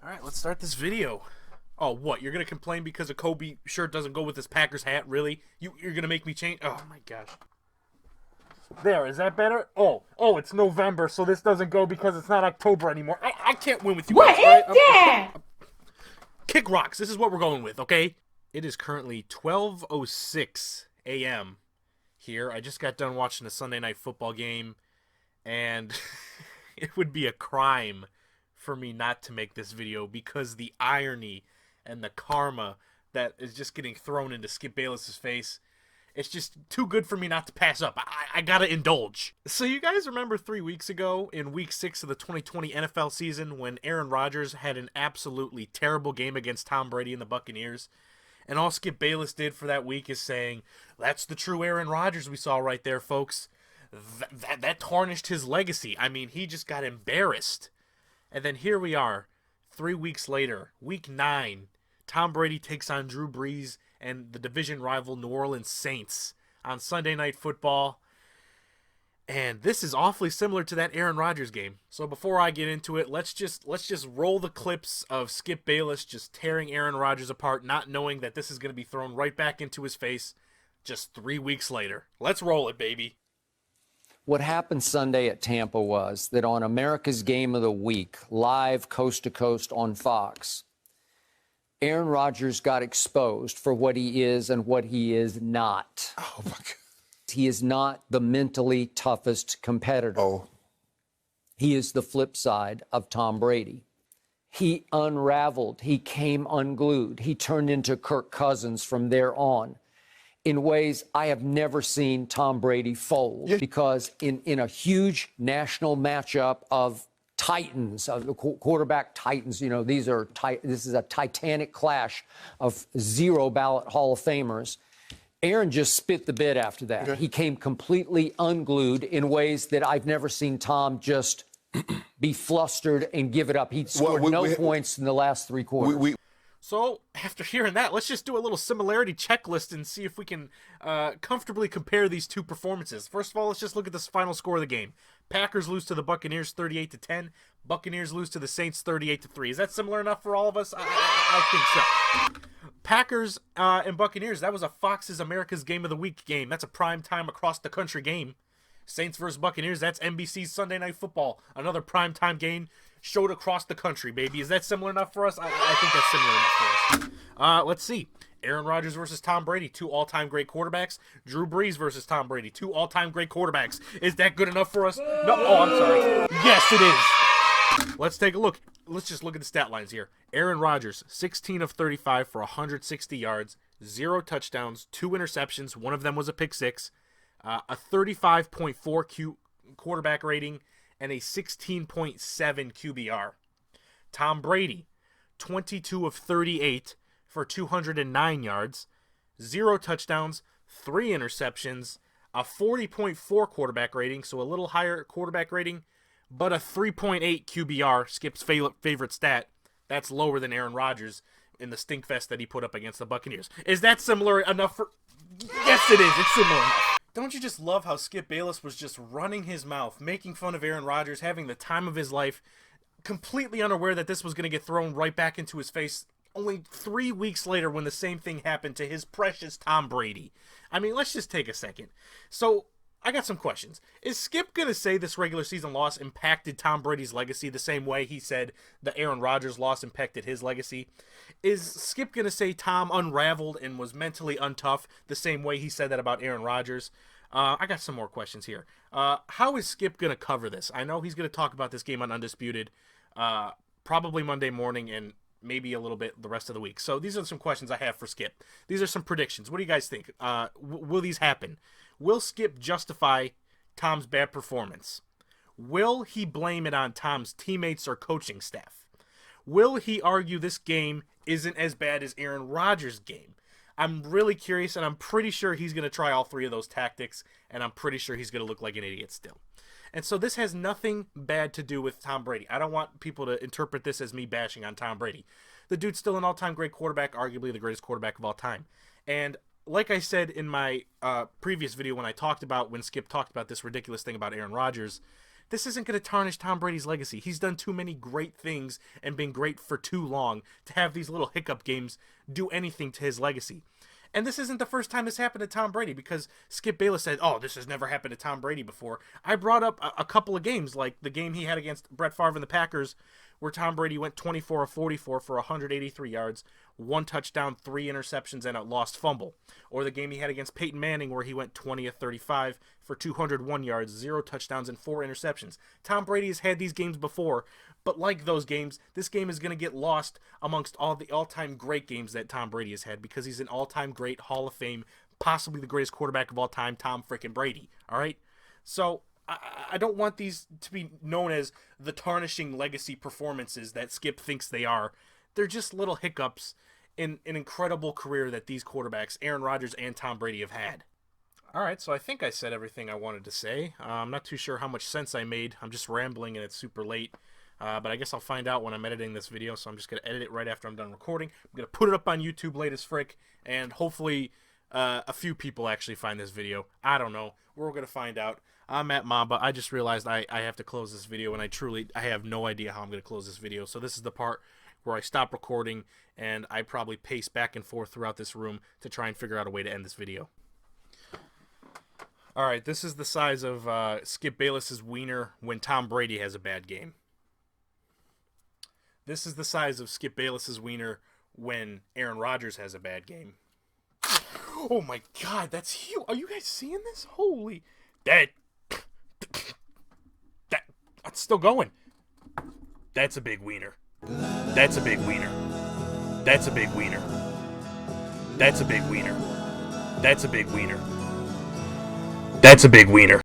All right, let's start this video. Oh, what? You're gonna complain because a Kobe shirt doesn't go with his Packers hat? Really? You're gonna make me change? Oh my gosh. There, is that better? Oh, it's November, so this doesn't go because it's not October anymore. I can't win with you What guys, is right? that? Kick rocks. This is what we're going with, okay? It is currently 12:06 a.m. here. I just got done watching a Sunday night football game, and it would be a crime for me not to make this video because the irony and the karma that is just getting thrown into Skip Bayless's face, it's just too good for me not to pass up. I gotta indulge. So you guys remember 3 weeks ago in week 6 of the 2020 NFL season when Aaron Rodgers had an absolutely terrible game against Tom Brady and the Buccaneers? And all Skip Bayless did for that week is saying, that's the true Aaron Rodgers we saw right there, folks. That tarnished his legacy. I mean, he just got embarrassed. And then here we are, 3 weeks later, week 9. Tom Brady takes on Drew Brees and the division rival New Orleans Saints on Sunday Night Football. And this is awfully similar to that Aaron Rodgers game. So before I get into it, let's just roll the clips of Skip Bayless just tearing Aaron Rodgers apart, not knowing that this is going to be thrown right back into his face just 3 weeks later. Let's roll it, baby. What happened Sunday at Tampa was that on America's Game of the Week, live coast to coast on Fox, Aaron Rodgers got exposed for what he is and what he is not. Oh, my God. He is not the mentally toughest competitor. Oh. He is the flip side of Tom Brady. He unraveled. He came unglued. He turned into Kirk Cousins from there on in ways I have never seen Tom Brady fold. Yeah. Because in a huge national matchup of titans, of the quarterback titans, you know, this is a titanic clash of zero ballot Hall of Famers. Aaron just spit the bit after that. Okay. He came completely unglued in ways that I've never seen Tom just be flustered and give it up. He scored no points in the last 3 quarters. So, after hearing that, let's just do a little similarity checklist and see if we can comfortably compare these two performances. First of all, let's just look at this final score of the game. Packers lose to the Buccaneers 38-10. Buccaneers lose to the Saints 38-3. Is that similar enough for all of us? I think so. Packers and Buccaneers, that was a Fox's America's Game of the Week game. That's a prime time across the country game. Saints versus Buccaneers, that's NBC's Sunday Night Football. Another primetime game showed across the country, baby. Is that similar enough for us? I think that's similar enough for us. Let's see. Aaron Rodgers versus Tom Brady, 2 all-time great quarterbacks. Drew Brees versus Tom Brady, 2 all-time great quarterbacks. Is that good enough for us? No. Oh, I'm sorry. Yes, it is. Let's take a look. Let's just look at the stat lines here. Aaron Rodgers, 16 of 35 for 160 yards, 0 touchdowns, 2 interceptions. One of them was a pick six. A 35.4 quarterback rating, and a 16.7 QBR. Tom Brady, 22 of 38 for 209 yards, 0 touchdowns, 3 interceptions, a 40.4 quarterback rating, so a little higher quarterback rating, but a 3.8 QBR, Skip's favorite stat. That's lower than Aaron Rodgers in the stinkfest that he put up against the Buccaneers. Is that similar enough for... Yes, it is. It's similar enough. Don't you just love how Skip Bayless was just running his mouth, making fun of Aaron Rodgers, having the time of his life, completely unaware that this was going to get thrown right back into his face only 3 weeks later when the same thing happened to his precious Tom Brady. I mean, let's just take a second. So, I got some questions. Is Skip going to say this regular season loss impacted Tom Brady's legacy the same way he said the Aaron Rodgers loss impacted his legacy? Is Skip going to say Tom unraveled and was mentally untough the same way he said that about Aaron Rodgers? I got some more questions here. How is Skip going to cover this? I know he's going to talk about this game on Undisputed probably Monday morning and maybe a little bit the rest of the week. So these are some questions I have for Skip. These are some predictions. What do you guys think? Will these happen? Will Skip justify Tom's bad performance? Will he blame it on Tom's teammates or coaching staff? Will he argue this game isn't as bad as Aaron Rodgers' game? I'm really curious, and I'm pretty sure he's going to try all 3 of those tactics, and I'm pretty sure he's going to look like an idiot still. And so this has nothing bad to do with Tom Brady. I don't want people to interpret this as me bashing on Tom Brady. The dude's still an all-time great quarterback, arguably the greatest quarterback of all time. And like I said in my previous video when Skip talked about this ridiculous thing about Aaron Rodgers, this isn't going to tarnish Tom Brady's legacy. He's done too many great things and been great for too long to have these little hiccup games do anything to his legacy. And this isn't the first time this happened to Tom Brady, because Skip Bayless said, oh, this has never happened to Tom Brady before. I brought up a couple of games, like the game he had against Brett Favre and the Packers, where Tom Brady went 24 of 44 for 183 yards, 1 touchdown, 3 interceptions, and a lost fumble. Or the game he had against Peyton Manning, where he went 20 of 35 for 201 yards, 0 touchdowns, and 4 interceptions. Tom Brady has had these games before, but like those games, this game is going to get lost amongst all the all-time great games that Tom Brady has had, because he's an all-time great Hall of Fame, possibly the greatest quarterback of all time, Tom frickin' Brady. All right? So I don't want these to be known as the tarnishing legacy performances that Skip thinks they are. They're just little hiccups in an incredible career that these quarterbacks, Aaron Rodgers and Tom Brady, have had. All right, so I think I said everything I wanted to say. I'm not too sure how much sense I made. I'm just rambling and it's super late. But I guess I'll find out when I'm editing this video, so I'm just going to edit it right after I'm done recording. I'm going to put it up on YouTube late as frick, and hopefully a few people actually find this video. I don't know. We're going to find out. I'm at Mamba. I just realized I have to close this video, and I have no idea how I'm going to close this video. So this is the part where I stop recording, and I probably pace back and forth throughout this room to try and figure out a way to end this video. All right, this is the size of Skip Bayless's wiener when Tom Brady has a bad game. This is the size of Skip Bayless's wiener when Aaron Rodgers has a bad game. Oh my God, that's huge! Are you guys seeing this? Holy, that's still going. That's a big wiener. That's a big wiener. That's a big wiener. That's a big wiener. That's a big wiener. That's a big wiener.